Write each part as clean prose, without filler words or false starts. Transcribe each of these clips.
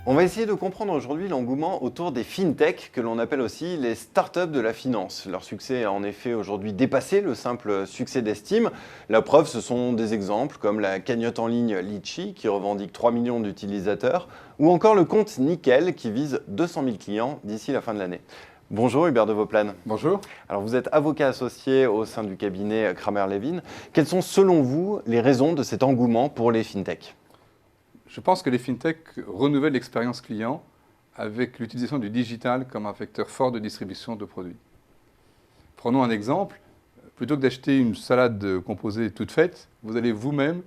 On va essayer de comprendre aujourd'hui l'engouement autour des fintech, que l'on appelle aussi les startups de la finance. Leur succès a en effet aujourd'hui dépassé le simple succès d'estime. La preuve, ce sont des exemples comme la cagnotte en ligne Litchi, qui revendique 3 millions d'utilisateurs, ou encore le compte Nickel, qui vise 200 000 clients d'ici la fin de l'année. Bonjour Hubert de Vauplane. Bonjour. Alors vous êtes avocat associé au sein du cabinet Kramer-Levin. Quelles sont selon vous les raisons de cet engouement pour les fintech ? Je pense que les fintech renouvellent l'expérience client avec l'utilisation du digital comme un vecteur fort de distribution de produits. Prenons un exemple. Plutôt que d'acheter une salade composée toute faite, vous allez vous-même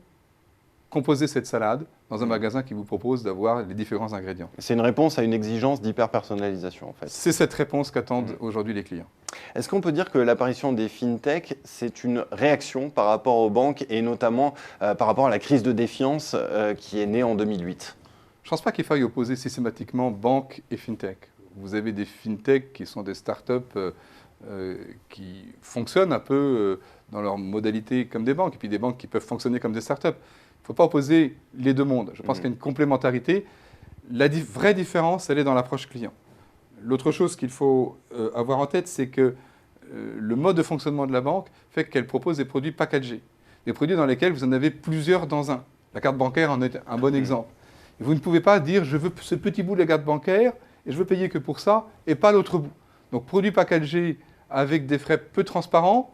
composer cette salade dans un magasin qui vous propose d'avoir les différents ingrédients. C'est une réponse à une exigence d'hyper-personnalisation en fait. C'est cette réponse qu'attendent aujourd'hui les clients. Est-ce qu'on peut dire que l'apparition des fintech, c'est une réaction par rapport aux banques et notamment par rapport à la crise de défiance qui est née en 2008 ? Je ne pense pas qu'il faille opposer systématiquement banque et fintech. Vous avez des fintech qui sont des startups qui fonctionnent un peu dans leur modalité comme des banques, et puis des banques qui peuvent fonctionner comme des startups. Il ne faut pas opposer les deux mondes. Je pense qu'il y a une complémentarité. La vraie différence, elle est dans l'approche client. L'autre chose qu'il faut avoir en tête, c'est que le mode de fonctionnement de la banque fait qu'elle propose des produits packagés, des produits dans lesquels vous en avez plusieurs dans un. La carte bancaire en est un bon exemple. Et vous ne pouvez pas dire, je veux ce petit bout de la carte bancaire et je veux payer que pour ça et pas l'autre bout. Donc, produits packagés avec des frais peu transparents,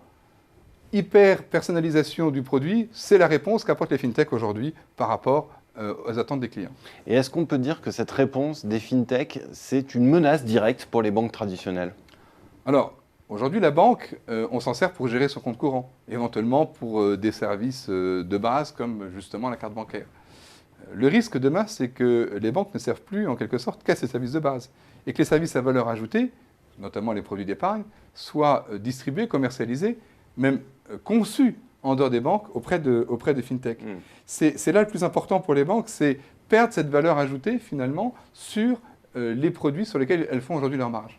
hyper personnalisation du produit, c'est la réponse qu'apportent les fintech aujourd'hui par rapport aux attentes des clients. Et est-ce qu'on peut dire que cette réponse des fintech, c'est une menace directe pour les banques traditionnelles ? Alors, aujourd'hui, la banque, on s'en sert pour gérer son compte courant, éventuellement pour des services de base comme justement la carte bancaire. Le risque demain, c'est que les banques ne servent plus en quelque sorte qu'à ces services de base et que les services à valeur ajoutée, notamment les produits d'épargne, soient distribués, commercialisés, même conçus en dehors des banques auprès de fintech. C'est là le plus important pour les banques, c'est perdre cette valeur ajoutée finalement sur les produits sur lesquels elles font aujourd'hui leur marge.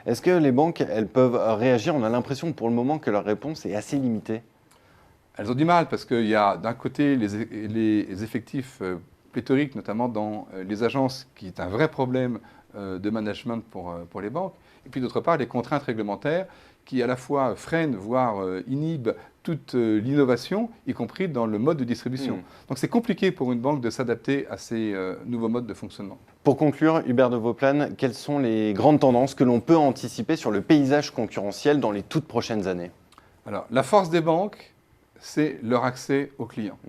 Est-ce que les banques, elles peuvent réagir ? On a l'impression pour le moment que leur réponse est assez limitée. Elles ont du mal parce qu'il y a d'un côté les effectifs pléthoriques, notamment dans les agences, qui est un vrai problème de management pour les banques, et puis d'autre part les contraintes réglementaires qui à la fois freinent, voire inhibent toute l'innovation, y compris dans le mode de distribution. Donc c'est compliqué pour une banque de s'adapter à ces nouveaux modes de fonctionnement. Pour conclure, Hubert de Vauplane, quelles sont les grandes tendances que l'on peut anticiper sur le paysage concurrentiel dans les toutes prochaines années ? Alors, la force des banques, c'est leur accès aux clients.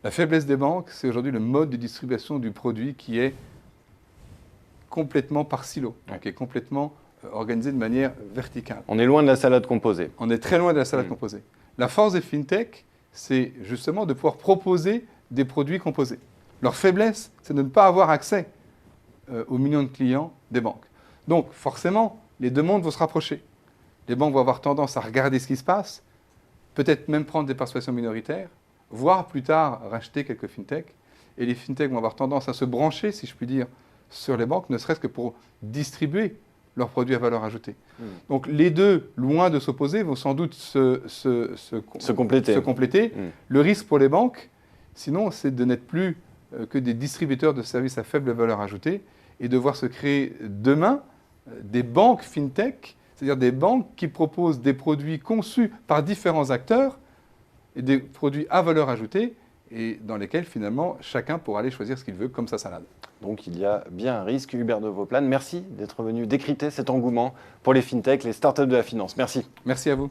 La faiblesse des banques, c'est aujourd'hui le mode de distribution du produit qui est complètement par silo, qui est complètement organisé de manière verticale. On est loin de la salade composée. On est très loin de la salade composée. La force des fintech, c'est justement de pouvoir proposer des produits composés. Leur faiblesse, c'est de ne pas avoir accès aux millions de clients des banques. Donc, forcément, les deux mondes vont se rapprocher. Les banques vont avoir tendance à regarder ce qui se passe, peut-être même prendre des participations minoritaires, voire plus tard racheter quelques fintech. Et les fintech vont avoir tendance à se brancher, si je puis dire, sur les banques, ne serait-ce que pour distribuer leurs produits à valeur ajoutée. Donc les deux, loin de s'opposer, vont sans doute se compléter. Le risque pour les banques, sinon, c'est de n'être plus que des distributeurs de services à faible valeur ajoutée et de voir se créer demain des banques fintech, c'est-à-dire des banques qui proposent des produits conçus par différents acteurs et des produits à valeur ajoutée et dans lesquels finalement chacun pourra aller choisir ce qu'il veut comme sa salade. Donc il y a bien un risque. Hubert de Vauplane, merci d'être venu décrypter cet engouement pour les fintech, les startups de la finance. Merci. Merci à vous.